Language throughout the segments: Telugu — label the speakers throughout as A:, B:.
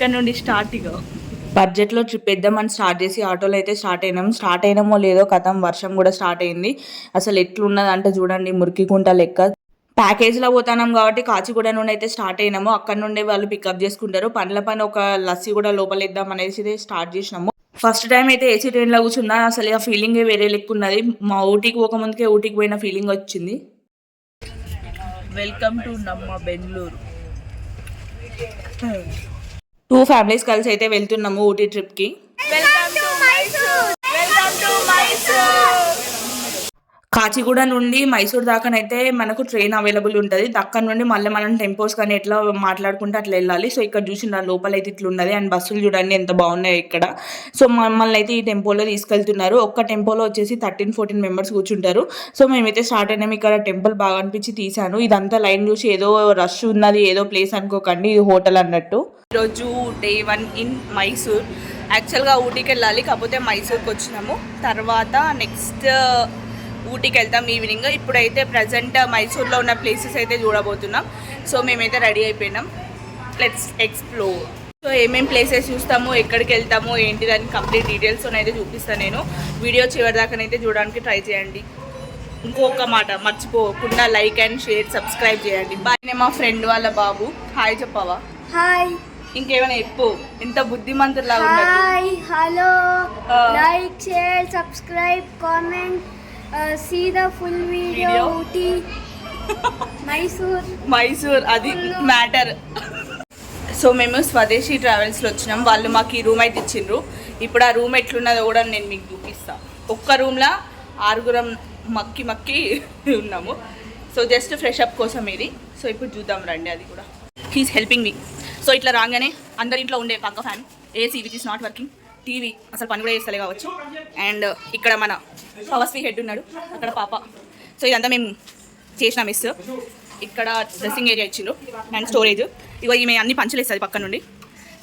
A: ఇక్కడ నుండి స్టార్ట్ ఇగో బడ్జెట్లో ట్రిప్ వేద్దామని స్టార్ట్ చేసి ఆటోలో అయితే స్టార్ట్ అయినామో లేదో కథం వర్షం కూడా స్టార్ట్ అయింది. అసలు ఎట్లున్నదంటే చూడండి మురికికుంట లెక్క. ప్యాకేజ్లో పోతున్నాం కాబట్టి కాచిగూడ నుండి అయితే స్టార్ట్ అయినాము. అక్కడ నుండి వాళ్ళు పికప్ చేసుకుంటారు. పండ్ల పైన ఒక లస్సీ కూడా లోపలేద్దాం అనేసి స్టార్ట్ చేసినాము. ఫస్ట్ టైం అయితే ఏసీ ట్రైన్లో కూర్చున్నా. అసలు ఆ ఫీలింగే వేరే లెక్క ఉన్నది. మా ఊటీకి పోకముందుకే ఊటీకి పోయిన ఫీలింగ్ వచ్చింది. వెల్కమ్ టు నమ్మ బెంగళూరు. 2 ఫ్యామిలీస్ కలిసి అయితే వెళ్తున్నాము ఊటీ ట్రిప్కి. కాచిగూడ నుండి మైసూర్ దాకానైతే మనకు ట్రైన్ అవైలబుల్ ఉంటుంది. అక్కడ నుండి మళ్ళీ మనం టెంపోస్ కానీ ఎట్లా మాట్లాడుకుంటే అట్లా వెళ్ళాలి. సో ఇక్కడ చూసిన లోపల అయితే ఇట్లా ఉన్నది. అండ్ బస్సులు చూడండి ఎంత బాగున్నాయి ఇక్కడ. సో మమ్మల్ని అయితే ఈ టెంపోలో తీసుకెళ్తున్నారు. ఒక్క టెంపోలో వచ్చేసి 13-14 మెంబర్స్ కూర్చుంటారు. సో మేమైతే స్టార్ట్ అయినాము. ఇక్కడ టెంపుల్ బాగా అనిపించి తీసాను. ఇదంతా లైన్ చూసి ఏదో రష్ ఉన్నది ఏదో ప్లేస్ అనుకోకండి, ఇది హోటల్ అన్నట్టు. ఈరోజు డే 1 ఇన్ మైసూర్. యాక్చువల్గా ఊటీకి వెళ్ళాలి, కాకపోతే మైసూర్కి వచ్చినాము. తర్వాత నెక్స్ట్ ఊటీకి వెళ్తాం ఈవినింగ్. ఇప్పుడైతే ప్రజెంట్ మైసూర్లో ఉన్న ప్లేసెస్ అయితే చూడబోతున్నాం. సో మేమైతే రెడీ అయిపోయినాం. Let's explore. సో ఏమేమి ప్లేసెస్ చూస్తాము, ఎక్కడికి వెళ్తాము, ఏంటి దాని కంప్లీట్ డీటెయిల్స్ అయితే చూపిస్తాను నేను. వీడియో చివరి దాకానైతే చూడడానికి ట్రై చేయండి. ఇంకొక మాట మర్చిపోకుండా లైక్ అండ్ షేర్ సబ్స్క్రైబ్ చేయండి. బాయ్. మా ఫ్రెండ్ వాళ్ళ బాబు. హాయ్ చెప్పవా?
B: హాయ్.
A: ఇంకేమైనా చెప్పు. ఇంత బుద్ధిమంతులాగా ఉన్నది.
B: Hi, hello, like, share, subscribe, comment, see the full video. Ooty
A: Mysore అది మ్యాటర్. సో మేము స్వదేశీ ట్రావెల్స్లో వచ్చినాం. వాళ్ళు మాకు ఈ రూమ్ అయితే ఇచ్చిండ్రు. ఇప్పుడు ఆ రూమ్ ఎట్లున్నదో కూడా నేను మీకు చూపిస్తాను. ఒక్క రూమ్లో 6 మక్కి ఉన్నాము. సో జస్ట్ ఫ్రెష్ అప్ కోసం ఇది. సో ఇప్పుడు చూద్దాం రండి. అది కూడా హీస్ హెల్పింగ్ మీ. సో ఇట్లా రాగానే అందరి ఇంట్లో ఉండే పక్క fan, AC which is not working, TV అసలు పని కూడా చేస్తలే కావచ్చు. అండ్ ఇక్కడ మన పవర్స్వి హెడ్ ఉన్నాడు, అక్కడ పాప. సో ఇదంతా మేము చేసిన మిస్. ఇక్కడ డ్రెస్సింగ్ ఏరియా ఇచ్చిండ్రు అండ్ స్టోరేజ్. ఇగో ఈమె అన్ని పంచులు ఇస్తుంది పక్క నుండి.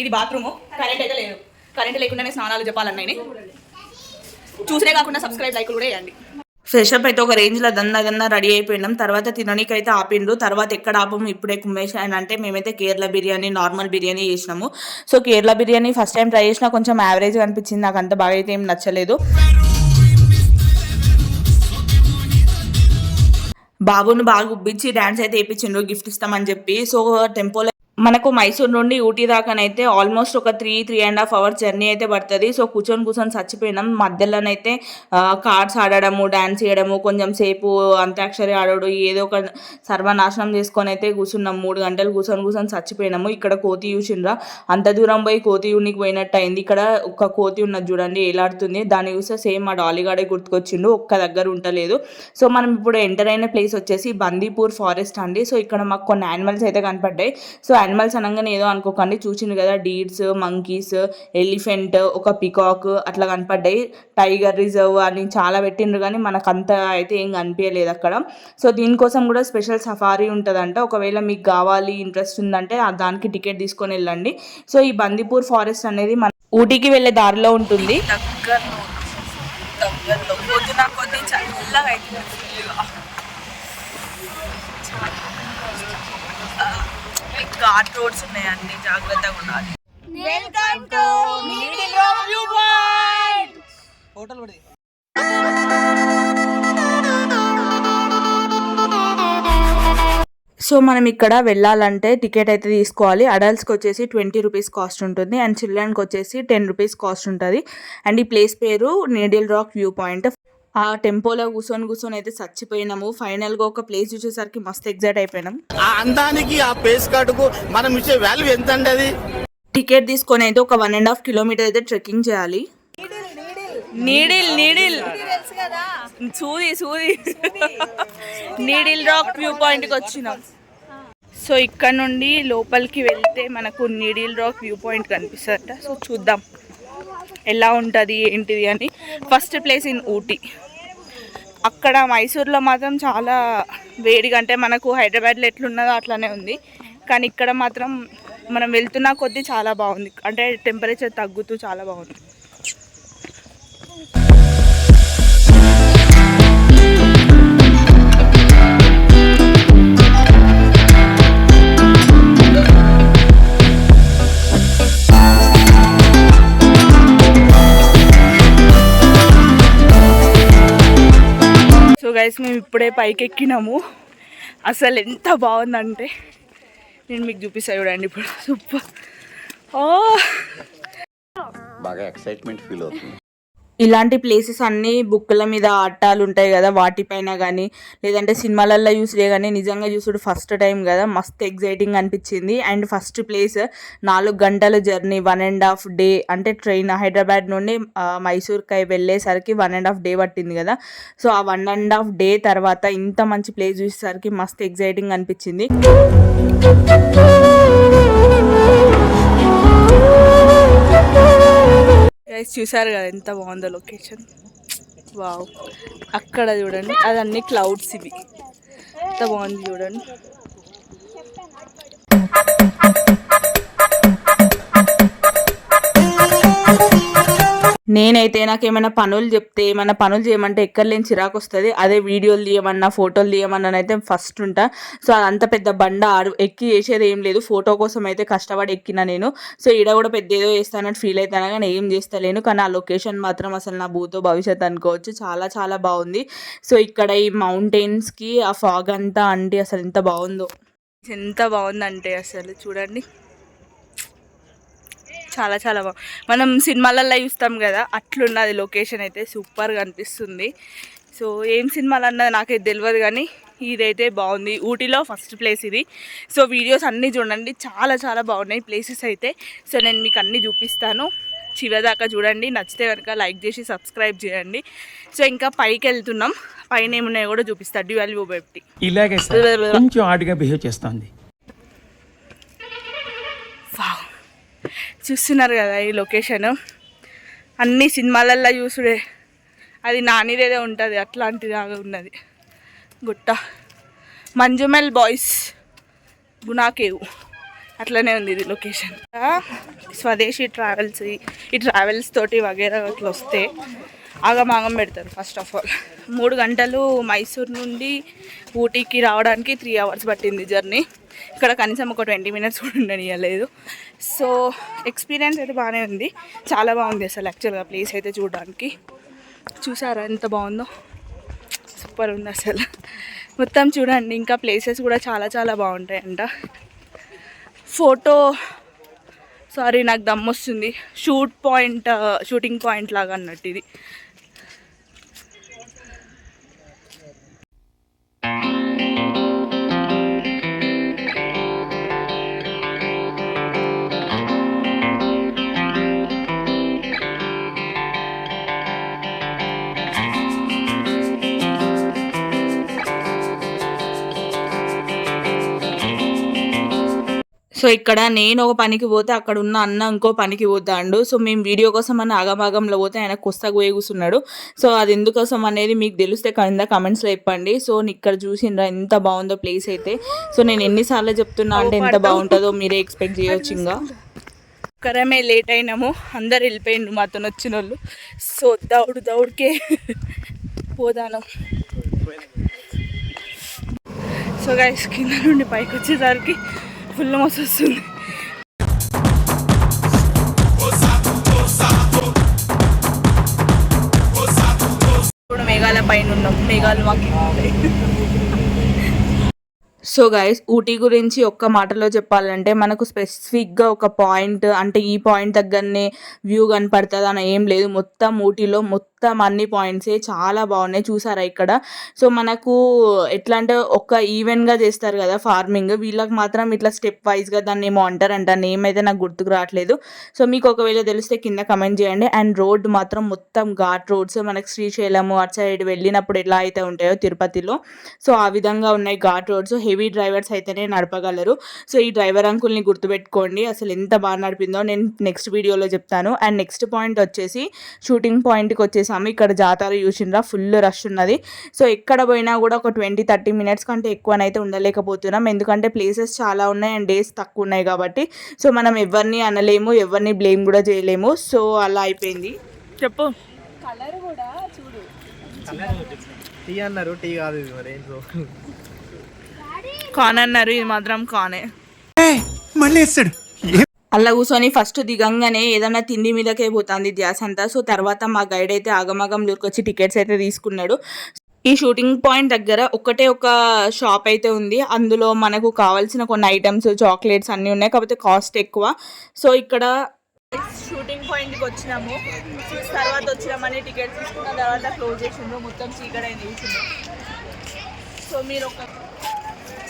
A: ఇది బాత్రూము. కరెంట్ అయితే లేదు. కరెంట్ లేకుండానే స్నానాలు చెప్పాలన్నాయి. చూసే కాకుండా సబ్స్క్రైబ్ లైక్ కూడా వేయండి. ఫ్రెష్ అప్ అయితే ఒక రేంజ్లో దన్న రెడీ అయిపోయినాం. తర్వాత తినడానికి అయితే ఆపిండ్రు. తర్వాత ఎక్కడ ఆపము ఇప్పుడే కుమ్మేసి అని అంటే మేమైతే కేరళ బిర్యానీ, నార్మల్ బిర్యానీ చేసినాము. So Kerala biryani first time try చేసినా కొంచెం యావరేజ్గా అనిపించింది. నాకు అంత బాగా అయితే ఏం నచ్చలేదు. బాబును బాగా ఉబ్బించి డ్యాన్స్ అయితే వేయించిండ్రు గిఫ్ట్ ఇస్తామని చెప్పి. సో టెంపోలో మనకు మైసూర్ నుండి ఊటీ దాకానైతే ఆల్మోస్ట్ ఒక 3-3.5 hours జర్నీ అయితే పడుతుంది. సో కూర్చొని చచ్చిపోయినాం. మధ్యలోనైతే కార్డ్స్ ఆడడము, డ్యాన్స్ చేయడము, కొంచెం సేపు అంత్యాక్షరి ఆడడు, ఏదో ఒక సర్వనాశనం చేసుకొని అయితే కూర్చున్నాం. 3 గంటలు కూర్చొని చచ్చిపోయినాము. ఇక్కడ కోతి చూసిండ్రా, అంత దూరం పోయి కోతి యూనికి పోయినట్టు అయింది. ఇక్కడ ఒక కోతి ఉన్నది చూడండి ఏలాడుతుంది. దాన్ని చూస్తే సేమ్ మా డాలీగాడే గుర్తుకొచ్చిండు, ఒక్క దగ్గర ఉండలేదు. సో మనం ఇప్పుడు ఎంటర్ అయిన ప్లేస్ వచ్చేసి బందీపూర్ ఫారెస్ట్ అండి. సో ఇక్కడ మాకు కొన్ని యానిమల్స్ అయితే కనపడ్డాయి. సో యానిమల్స్ అనగానే ఏదో అనుకోకండి, చూసింది కదా డీర్స్, మంకీస్, ఎలిఫెంట్, ఒక పికాక్ అట్లా కనపడ్డాయి. టైగర్ రిజర్వ్ అని చాలా పెట్టిండ్రు కానీ మనకు అంత అయితే ఏం కనిపించలేదు అక్కడ. సో దీనికోసం కూడా స్పెషల్ సఫారీ ఉంటుందంట. ఒకవేళ మీకు కావాలి, ఇంట్రెస్ట్ ఉందంటే దానికి టికెట్ తీసుకొని వెళ్ళండి. సో ఈ బందీపూర్ ఫారెస్ట్ అనేది మన ఊటీకి వెళ్ళే దారిలో ఉంటుంది. దగ్గరలో పొద్దున కొద్ది చల్లగా అయితే ఘాట్ రోడ్స్ ఉన్నాయండి, జాగ్రత్తగా ఉండాలి.
B: Welcome to middle of view point
C: hotel కూడా.
A: సో మనం ఇక్కడ వెళ్ళాలంటే టికెట్ అయితే తీసుకోవాలి. అడల్ట్స్కి వచ్చేసి 20 రూపీస్ కాస్ట్ ఉంటుంది అండ్ చిల్డ్రన్కి వచ్చేసి 10 రూపీస్ కాస్ట్ ఉంటుంది. అండ్ ఈ ప్లేస్ పేరు నీడిల్ రాక్ వ్యూ పాయింట్. ఆ టెంపోలో కూర్చొని అయితే చచ్చిపోయినాము. ఫైనల్గా ఒక ప్లేస్ చూసేసరికి మస్తు ఎగ్జైట్ అయిపోయినాం.
C: ఆ అందానికి, ఆ ప్లేస్ కార్డుకు మనం ఇచ్చే వాల్యూ ఎంత అండి? అది
A: టికెట్ తీసుకొని అయితే ఒక 1.5 kilometer అయితే ట్రెక్కింగ్ చేయాలి. నీడిల్ సూది నీడిల్ రాక్ వ్యూ పాయింట్కి వచ్చినాం. సో ఇక్కడ నుండి లోపలికి వెళ్తే మనకు నీడిల్ రాక్ వ్యూ పాయింట్ కనిపిస్తుందట. సో చూద్దాం ఎలా ఉంటుంది ఏంటిది అని. First place in Ooty. అక్కడ మైసూర్లో మాత్రం చాలా వేడిగా, అంటే మనకు హైదరాబాద్లో ఎట్లున్నదో అట్లానే ఉంది. కానీ ఇక్కడ మాత్రం మనం వెళ్తున్న కొద్దీ చాలా బాగుంది, అంటే టెంపరేచర్ తగ్గుతూ చాలా బాగుంది. గైస్ మేము ఇప్పుడే పైకి ఎక్కినాము. అసలు ఎంత బాగుందంటే నేను మీకు చూపిస్తా చూడండి ఇప్పుడు. సూపర్.
C: బాగా ఎక్సైట్మెంట్ ఫీల్ అవుతుంది.
A: ఇలాంటి ప్లేసెస్ అన్నీ బుక్కుల మీద అట్టాలు ఉంటాయి కదా, వాటిపైన కానీ లేదంటే సినిమాలలో చూసిరే కానీ నిజంగా చూసుడు ఫస్ట్ టైం కదా, మస్తు ఎగ్జైటింగ్ అనిపించింది. అండ్ ఫస్ట్ ప్లేస్ 4 గంటల జర్నీ, 1.5 డే అంటే ట్రైన్ హైదరాబాద్ నుండి మైసూర్కి వెళ్ళేసరికి 1.5 డే పట్టింది కదా. సో ఆ 1.5 డే తర్వాత ఇంత మంచి ప్లేస్ చూసేసరికి మస్తు ఎగ్జైటింగ్ అనిపించింది. గైస్ చూసారు కదా ఎంత బాగుందో లొకేషన్. వావ్, అక్కడ చూడండి అదన్నీ క్లౌడ్స్, ఇవి ఎంత బాగుంది చూడండి. నేనైతే నాకు ఏమైనా పనులు చెప్తే ఏమైనా పనులు చేయమంటే ఎక్కర్లేని చిరాకు వస్తుంది. అదే వీడియోలు తీయమన్నా ఫోటోలు తీయమన్నా అయితే ఫస్ట్ ఉంటా. సో అదంత పెద్ద బండ ఎక్కి చేసేది ఏం లేదు, ఫోటో కోసం అయితే కష్టపడి ఎక్కిన నేను. సో ఈడ కూడా పెద్ద ఏదో చేస్తానని ఫీల్ అవుతాను కానీ ఏం చేస్తలేను. కానీ ఆ లొకేషన్ మాత్రం అసలు నా భూతో భవిష్యత్ అనుకోవచ్చు, చాలా చాలా బాగుంది. సో ఇక్కడ ఈ మౌంటైన్స్కి ఆ ఫాగ్ అంతా అంటే అసలు ఎంత బాగుందో, ఎంత బాగుందంటే అసలు చూడండి చాలా చాలా బాగుంది. మనం సినిమాలలో చూస్తాం కదా అట్లున్నది లొకేషన్ అయితే, సూపర్గా అనిపిస్తుంది. సో ఏం సినిమాలు అన్నది నాకైతే తెలియదు కానీ ఇదైతే బాగుంది. ఊటీలో ఫస్ట్ ప్లేస్ ఇది. సో వీడియోస్ అన్నీ చూడండి, చాలా చాలా బాగున్నాయి ప్లేసెస్ అయితే. సో నేను మీకు అన్నీ చూపిస్తాను, చివరిదాకా చూడండి. నచ్చితే కనుక లైక్ చేసి సబ్స్క్రైబ్ చేయండి. సో ఇంకా పైకి వెళ్తున్నాం, పైన ఏమున్నాయో కూడా చూపిస్తాను. డ్యూయల్ వ్యూ పెట్టి
D: ఇలాగే కొంచెం ఆడిగా బిహేవ్ చేస్తుంది.
A: చూస్తున్నారు కదా ఈ లొకేషన్, అన్ని సినిమాలల్లో చూసుడే, అది నానిదేదే ఉంటుంది అట్లాంటిలాగా ఉన్నది. గుట్ట మంజుమెల్ బాయ్స్ గునా కేవ్ అట్లనే ఉంది ఇది లొకేషన్. స్వదేశీ ట్రావెల్స్, ఈ ట్రావెల్స్ తోటి వగేరా అట్లా వస్తే ఆగమాగం పెడతారు. ఫస్ట్ ఆఫ్ ఆల్ 3 గంటలు మైసూర్ నుండి ఊటీకి రావడానికి 3 hours పట్టింది జర్నీ. ఇక్కడ కనీసం ఒక 20 minutes కూడా ఉండనియలేదు. సో ఎక్స్పీరియన్స్ అయితే బాగానే ఉంది, చాలా బాగుంది అసలు యాక్చువల్గా ప్లేస్ అయితే చూడడానికి. చూసారా ఎంత బాగుందో, సూపర్ ఉంది అసలు. మొత్తం చూడండి, ఇంకా ప్లేసెస్ కూడా చాలా చాలా బాగుంటాయంట. నాకు దమ్ వస్తుంది. షూటింగ్ పాయింట్ లాగా అన్నట్టు ఇది. సో ఇక్కడ నేను ఒక పనికి పోతే అక్కడ ఉన్న అన్న ఇంకో పనికి పోతాడు. సో మేము వీడియో కోసం అని ఆగమాగంలో పోతే ఆయన కొస్తకు పోయి కూర్చున్నాడు. సో అది ఎందుకోసం అనేది మీకు తెలిస్తే కింద కమెంట్స్లో చెప్పండి. సో ఇక్కడ చూసిండ్రా ఎంత బాగుందో ప్లేస్ అయితే. సో నేను ఎన్నిసార్లు చెప్తున్నా అంటే ఎంత బాగుంటుందో మీరే ఎక్స్పెక్ట్ చేయొచ్చు. ఇంకా ఒక్కరమే లేట్ అయినాము, అందరు వెళ్ళిపోయిండు మాతో వచ్చిన వాళ్ళు. సో దౌడుకే పోదాను. సో గైస్ కింద నుండి పైకి వచ్చేసరికి ఫుల్ మస్తు వస్తుంది. ఇప్పుడు మేఘాల పైన ఉన్నాం, మేఘాలు మాకు. సో గైస్ ఊటీ గురించి ఒక్క మాటలో చెప్పాలంటే మనకు స్పెసిఫిక్గా ఒక పాయింట్ అంటే ఈ పాయింట్ దగ్గరనే వ్యూ కనపడుతుంది అని ఏం లేదు. మొత్తం ఊటీలో మొత్తం అన్ని పాయింట్సే చాలా బాగున్నాయి. చూసారా ఇక్కడ. సో మనకు ఎట్లా అంటే ఒక ఈవెంట్గా చేస్తారు కదా ఫార్మింగ్, వీళ్ళకి మాత్రం ఇట్లా స్టెప్ వైజ్గా దాన్ని ఏమో అంటారంట, నేమ్ అయితే నాకు గుర్తుకు రావట్లేదు. సో మీకు ఒకవేళ తెలిస్తే కింద కమెంట్ చేయండి. అండ్ రోడ్ మాత్రం మొత్తం ఘాట్ రోడ్స్, మనకు శ్రీశైలము అటు సైడ్ వెళ్ళినప్పుడు ఎలా అయితే ఉంటాయో తిరుపతిలో, సో ఆ విధంగా ఉన్నాయి ఘాట్ రోడ్స్. హెవీ డ్రైవర్స్ అయితేనే నడపగలరు. సో ఈ డ్రైవర్ అంకుల్ని గుర్తుపెట్టుకోండి, అసలు ఎంత బాగా నడిపిందో నేను నెక్స్ట్ వీడియోలో చెప్తాను. అండ్ నెక్స్ట్ పాయింట్ వచ్చేసి షూటింగ్ పాయింట్కి వచ్చేసాము. ఇక్కడ జాతర చూసిండ్రా, ఫుల్ రష్ ఉన్నది. సో ఎక్కడ పోయినా కూడా ఒక 20-30 minutes కంటే ఎక్కువనైతే ఉండలేకపోతున్నాం, ఎందుకంటే ప్లేసెస్ చాలా ఉన్నాయి అండ్ డేస్ తక్కువ ఉన్నాయి కాబట్టి. సో మనం ఎవరిని అనలేము, ఎవరిని బ్లేమ్ కూడా చేయలేము. సో అలా అయిపోయింది. చెప్పు.
E: కలర్ కూడా చూడు, టీ అన్నారు, టీ కాదు ఇది మరి ఏంటో.
A: కాన్ అన్నారు, ఇది మాత్రం కానే.
D: మళ్ళీ వేస్తాడు.
A: అలా కూర్చొని ఫస్ట్ దిగంగానే ఏదైనా తిండి మీదకే పోతుంది ధ్యాస అంతా. సో తర్వాత మా గైడ్ అయితే ఆగమాగం ఊరికొచ్చి టికెట్స్ అయితే తీసుకున్నాడు. ఈ షూటింగ్ పాయింట్ దగ్గర ఒకటే ఒక షాప్ అయితే ఉంది. అందులో మనకు కావాల్సిన కొన్ని ఐటమ్స్, చాక్లెట్స్ అన్నీ ఉన్నాయి. కాకపోతే కాస్ట్ ఎక్కువ. సో ఇక్కడ షూటింగ్ పాయింట్కి వచ్చినాము. తర్వాత వచ్చినామని టికెట్ తీసుకున్న తర్వాత క్లోజ్ చేసిండ్రు, మొత్తం చీకటైంది కూర్చుంది.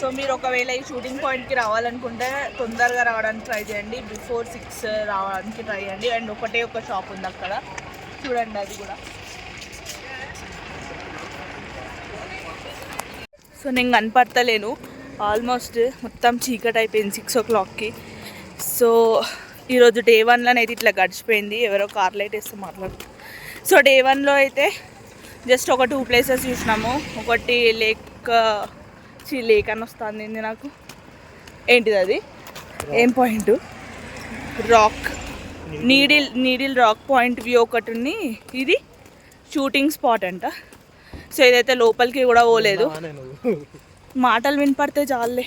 A: సో మీరు ఒకవేళ ఈ షూటింగ్ పాయింట్కి రావాలనుకుంటే తొందరగా రావడానికి ట్రై చేయండి. బిఫోర్ 6 రావడానికి ట్రై చేయండి. అండ్ ఒకటే ఒక షాప్ ఉంది అక్కడ, చూడండి అది కూడా. సో నేను కనపడతలేను, ఆల్మోస్ట్ మొత్తం చీకటి అయిపోయింది 6 o'clockకి. సో ఈరోజు డే 1లోనే అయితే ఇట్లా గడిచిపోయింది. ఎవరో కార్ లైట్ వేస్తే మాట్లాడుతూ. సో డే 1లో అయితే జస్ట్ ఒక 2 places చూసినాము. ఒకటి లేక్ అని వస్తుంది నాకు, ఏంటిది అది, ఏం point, rock, needle rock point view ఒకటి ఉంది. ఇది షూటింగ్ స్పాట్ అంట. సో ఇదైతే లోపలికి కూడా పోలేదు, మాటలు వినపడితే చాలే.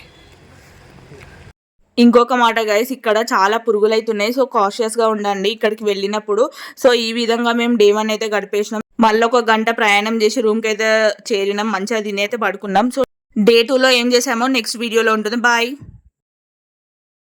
A: ఇంకొక మాట గైస్, ఇక్కడ చాలా పురుగులు అవుతున్నాయి. సో కాషియస్గా ఉండండి ఇక్కడికి వెళ్ళినప్పుడు. సో ఈ విధంగా మేము డే 1 అయితే గడిపేసినాం. మళ్ళీ ఒక గంట ప్రయాణం చేసి రూమ్కి అయితే చేరినాం. మంచిగా తిని అయితే పడుకున్నాం. సో డే 2లో ఏం చేసామో నెక్స్ట్ వీడియోలో ఉంటుంది. బాయ్.